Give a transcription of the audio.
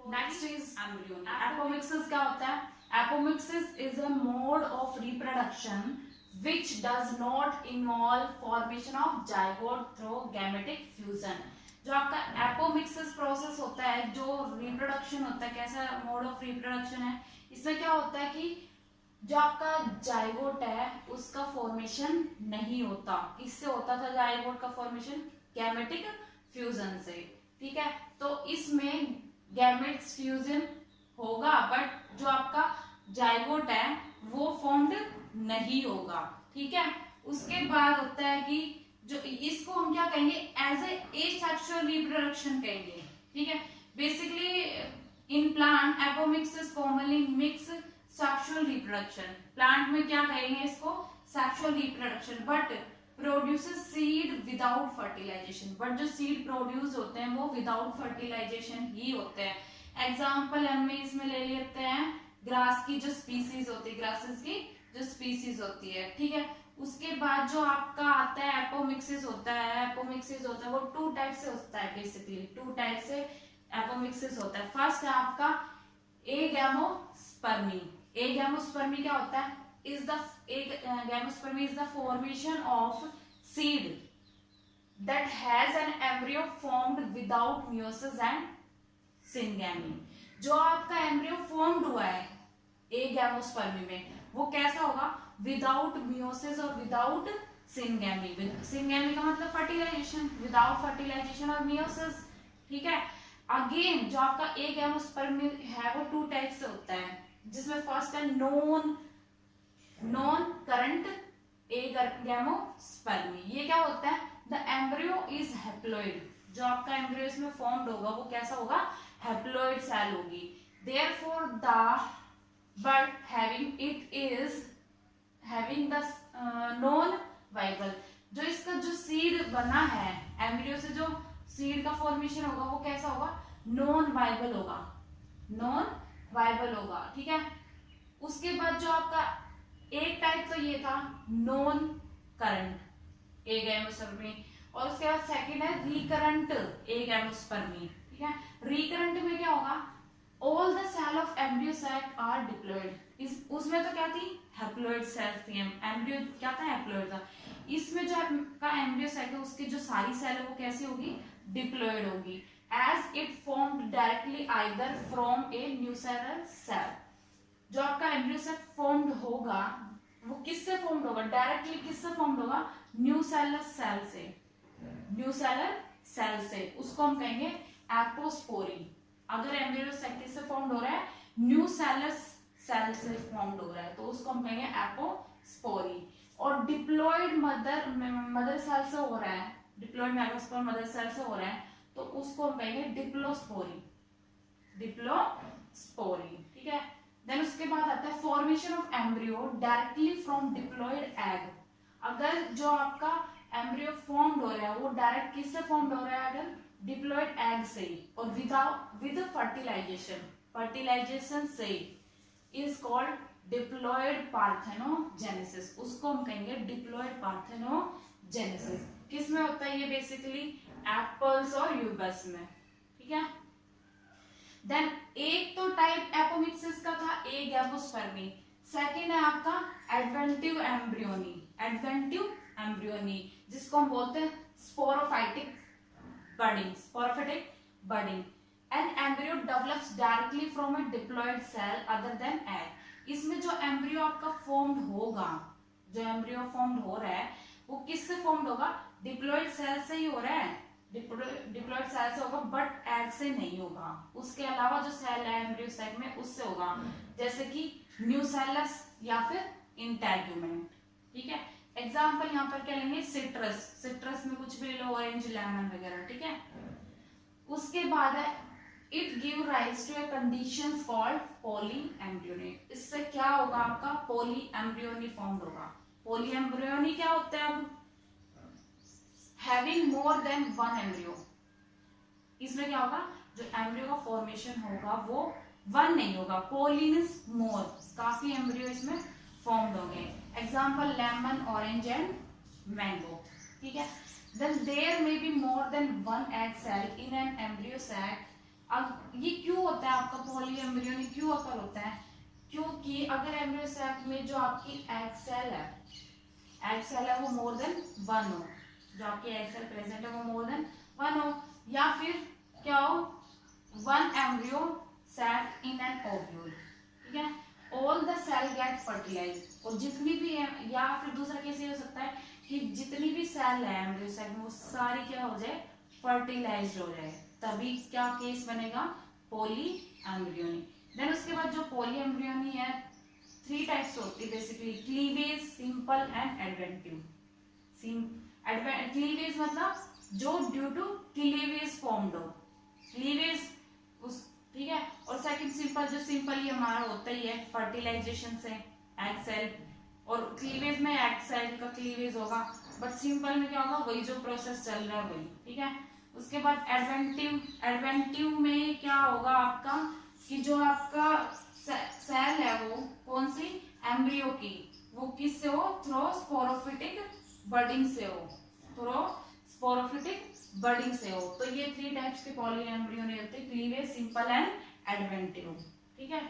Next is embryony. Apomixis क्या होता है? Apomixis is a mode of reproduction which does not involve formation of zygote through gametic fusion। जो आपका apomixis process होता है, जो रिप्रोडक्शन होता है, कैसा मोड ऑफ रिप्रोडक्शन है, इसमें क्या होता है कि जो आपका जाइगोट है उसका फॉर्मेशन नहीं होता। किससे होता था जाइगोट का फॉर्मेशन? गैमेटिक फ्यूजन से। ठीक है, तो इसमें गैमेट्स फ्यूजन होगा बट जो आपका जाइगोट है वो फॉर्म्ड नहीं होगा। ठीक है, उसके बाद होता है कि जो इसको हम क्या कहेंगे? एज ए सेक्सुअल रिप्रोडक्शन कहेंगे। ठीक है, basically in plant apomixis commonly mix sexual reproduction. Plant में क्या कहेंगे इसको? Sexual reproduction, but produces seed without fertilisation. But जो सीड प्रोड्यूस होते हैं वो विदाउट फर्टिलाइजेशन ही होते हैं। एग्जाम्पल हम इसमें ले लेते हैं ग्रास की जो स्पीसीज होती है, ग्रासेस की जो स्पीसीज होती है। ठीक है, उसके बाद जो आपका आता है एपोमिक्सिस होता है। एपोमिक्सिस होता है वो टू टाइप से होता है, बेसिकली टू टाइप से एपोमिक्सिस होता है। फर्स्ट है आपका एगैमोस्पर्मी। एगैमोस्पर्मी क्या होता है? Gamospermy is the formation of seed that has an embryo formed without meiosis and syngamy। जो आपका एम्ब्रियो फॉर्म्ड हुआ है एगैमोस्पर्मी में वो कैसा होगा? विदाउट मियोसिस और विदाउट सिंगैमी। सिंगैमी का मतलब फर्टिलाइजेशन, विदाउट फर्टिलाइजेशन और मियोसिस। ठीक है, अगेन जो आपका एगैमोस्पर्मी है वो टू टाइप से होता है, जिसमें फर्स्ट है नॉन करंट एगैमोस्पर्मी। ये क्या होता है? The embryo is haploid. जो आपका एम्ब्रियो इसमें फॉर्म्ड होगा वो कैसा होगा? हैप्लॉइड सेल होगी। Therefore the but having the non viable. जो इसका जो सीड बना है एम्ब्रियो से, जो सीड का फॉर्मेशन होगा वो कैसा होगा? नॉन वाइबल होगा, नॉन वाइबल होगा। ठीक है, उसके बाद जो आपका एक टाइप तो ये था नॉन करंट एगैमोस्पर्मी, और उसके बाद सेकंड है रिकरंट एगैमोस्पर्मी। ठीक है, रिकरंट में क्या होगा? All the cell of embryo sac are diploid. उसमें तो क्या थी? हैप्लॉइड सेल्स थी। एम्ब्रियो क्या था? हैप्लॉइड था। इसमें जो आपका एम्ब्रियो सैक है उसकी जो सारी सेल है वो कैसी होगी? डिप्लॉयड होगी। As it formed directly either from a nucellar cell. जो आपका एम्ब्रियो सेल फॉर्म्ड होगा वो किससे फॉर्म्ड होगा? डायरेक्टली किससे फॉर्म्ड होगा? न्यूसेलर सेल से। न्यूसेलर सेल से उसको हम कहेंगे एपोस्पोरी। अगर एम्ब्रियो सेल किससे फॉर्म्ड हो रहा है? न्यूसेलर सेल से फॉर्म्ड हो रहा है तो उसको हम कहेंगे एपोस्पोरी। और डिप्लॉयड मदर सेल से हो रहा है, डिप्लॉयड मैगोस्पोर मदर सेल से हो रहा है तो उसको हम कहेंगे डिप्लोस्पोरी। डिप्लोस्पोरी। ठीक है, देन उसके बाद आता है formation of embryo directly from diploid egg. अगर जो आपका एम्ब्रियो फॉर्म्ड हो रहा है वो डायरेक्ट किससे फॉर्म्ड हो रहा है? अगर डिप्लॉयड एग से और विद फर्टिलाइजेशन से इज कॉल्ड डिप्लॉयड पार्थेनोजेनेसिस। उसको हम कहेंगे डिप्लॉयड पार्थेनोजेनेसिस। किस में होता है ये? बेसिकली एप्पल्स और यूबस में। ठीक है, देन एक तो टाइप एपोमिक्सिस का था एगैमोस्पर्मी। सेकंड है आपका एडवेंटिव एम्ब्रियोनी। एडवेंटिव एम्ब्रियोनी जिसको हम बोलते हैं sporophytic budding. Sporophytic budding. An embryo develops directly from a diploid cell other than egg. इसमें जो एम्ब्रियो आपका फॉर्म्ड होगा, जो एम्ब्रियो फॉर्म्ड हो रहा है वो किससे फॉर्म्ड होगा? डिप्लॉयड सेल से ही हो रहा है, डिप्लॉयड सेल से होगा बट एग से नहीं होगा। उसके अलावा जो सेल है एम्ब्रियो सैक में उससे होगा, जैसे कि न्यूसेलस या फिर इंटेगुमेंट। ठीक है, एग्जाम्पल यहाँ पर क्या लेंगे? सिट्रस। सिट्रस में कुछ भी लो, ऑरेंज, लेमन वगैरह। ठीक है, उसके बाद है it give rise to a condition called poly embryony. इससे क्या होगा? आपका पॉली एम्ब्रियोनी फॉर्म होगा। पॉली एम्ब्रियोनी क्या होता है? अब having more than one embryo. इसमें क्या होगा? जो एम्ब्रियो का फॉर्मेशन होगा वो वन नहीं होगा, पॉली मींस मोर, काफी एम्ब्रियो इसमें फॉर्म्ड होंगे। Example lemon, orange and mango. ठीक है, then there may be more than one egg cell in an embryo sac अब ये क्यों होता है आपका पॉली एम्ब्रियोनिक क्यों अकर होता है? क्योंकि अगर एम्ब्रियो सैक में जो आपकी एग सेल है वो मोर देन 1 हो, जो आपकी एग सेल प्रेजेंट है वो मोर देन 1 हो, या फिर क्या हो 1 embryo sac in an ovule, ठीक है, all the cell get fertilize, और जितनी भी है, या फिर दूसरा केस ये हो सकता है कि जितनी भी सेल है एम्ब्रियो सैक में वो सारी क्या हो जाए फर्टिलाइज्ड हो जाए, तभी क्या केस बनेगा पॉली एम्ब्रियोनिक। देन उसके बाद जो पॉली एम्ब्रियोनी है 3 टाइप्स होती है basically, cleavage, simple and adventive. Cleavage मतलब जो ड्यू टू क्लीवेज फॉर्म्ड हो, क्लीवेज उस, ठीक है, और सेकंड सिंपल, जो सिंपल ही हमारा होता ही है फर्टिलाइजेशन से एग सेल, और क्लीवेज में एग सेल का क्लीवेज होगा, बट सिंपल में क्या होगा वही जो प्रोसेस चल रहा है वही, ठीक है। उसके बाद एडवेंटिव में क्या होगा आपका कि जो आपका सेल है वो कौन सी एम्ब्रियो की, वो किससे हो थ्रो स्पोरोफिटिक बडिंग से हो, थ्रो स्पोरोफिटिक बडिंग से हो। तो ये 3 टाइप्स के पॉली एम्ब्रियोनी होते हैं, क्लीवेज, सिंपल एंड एडवेंटिव, ठीक है।